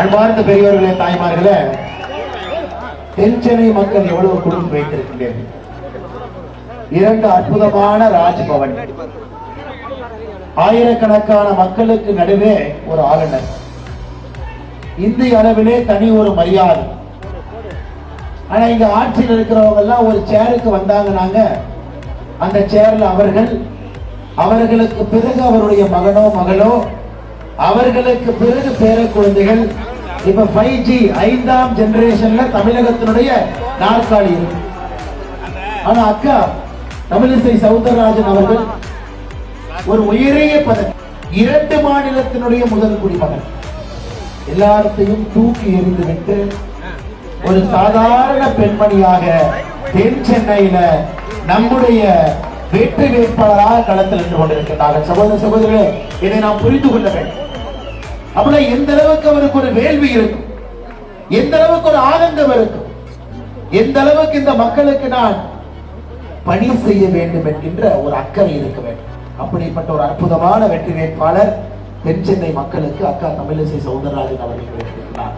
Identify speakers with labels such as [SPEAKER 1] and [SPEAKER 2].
[SPEAKER 1] அன்பார்ந்த பெரியவர்களே, தாய்மார்களே, தென்சென்னை மக்கள் எவ்வளவு கொடுத்து வைத்திருக்கின்றனர். 2 அற்புதமான ராஜ்பவன், ஆயிரக்கணக்கான மக்களுக்கு நடுவே ஒரு ஆளுநர், இந்திய அளவிலே தனி ஒரு மரியாதை. ஆனா இங்க ஆட்சியில் இருக்கிறவங்க எல்லாம் ஒரு சேருக்கு வந்தாங்கன்னாங்க, அந்த சேர்ல அவர்களுக்கு பிறகு அவருடைய மகனோ மகளோ, அவர்களுக்கு பிறகு பேர குழந்தைகள். இப்ப 5G 5ஆம் ஜெனரேஷன்ல தமிழகத்தினுடைய நாற்காலி இருக்கு. ஆனா அக்கா தமிழிசை சவுந்தரராஜன் அவர்கள் ஒரு உயரிய பதவி, 2 மாநிலத்தினுடைய முதல் குடிமகன், எல்லாத்தையும் தூக்கி எறிந்து விட்டு ஒரு சாதாரண பெண்மணியாக தென் சென்னையில நம்முடைய வெற்றி வேட்பாளராக களத்தில் நின்று கொண்டிருக்கிறார்கள். சகோதர சகோதரர்களே, இதை நாம் புரிந்து கொள்ள வேண்டும். அப்படி எந்த அளவுக்கு அவருக்கு ஒரு வேள்வி இருக்கும், எந்த அளவுக்கு ஒரு ஆனந்தம் இருக்கும், எந்த அளவுக்கு இந்த மக்களுக்கு நான் பணி செய்ய வேண்டும் என்கின்ற ஒரு அக்கறை இருக்க வேண்டும். அப்படிப்பட்ட ஒரு அற்புதமான வெற்றி வேட்பாளர் தென் சென்னை மக்களுக்கு அக்கா தமிழிசை சவுந்தரராஜன் அவர்கள் இருக்கிறார்.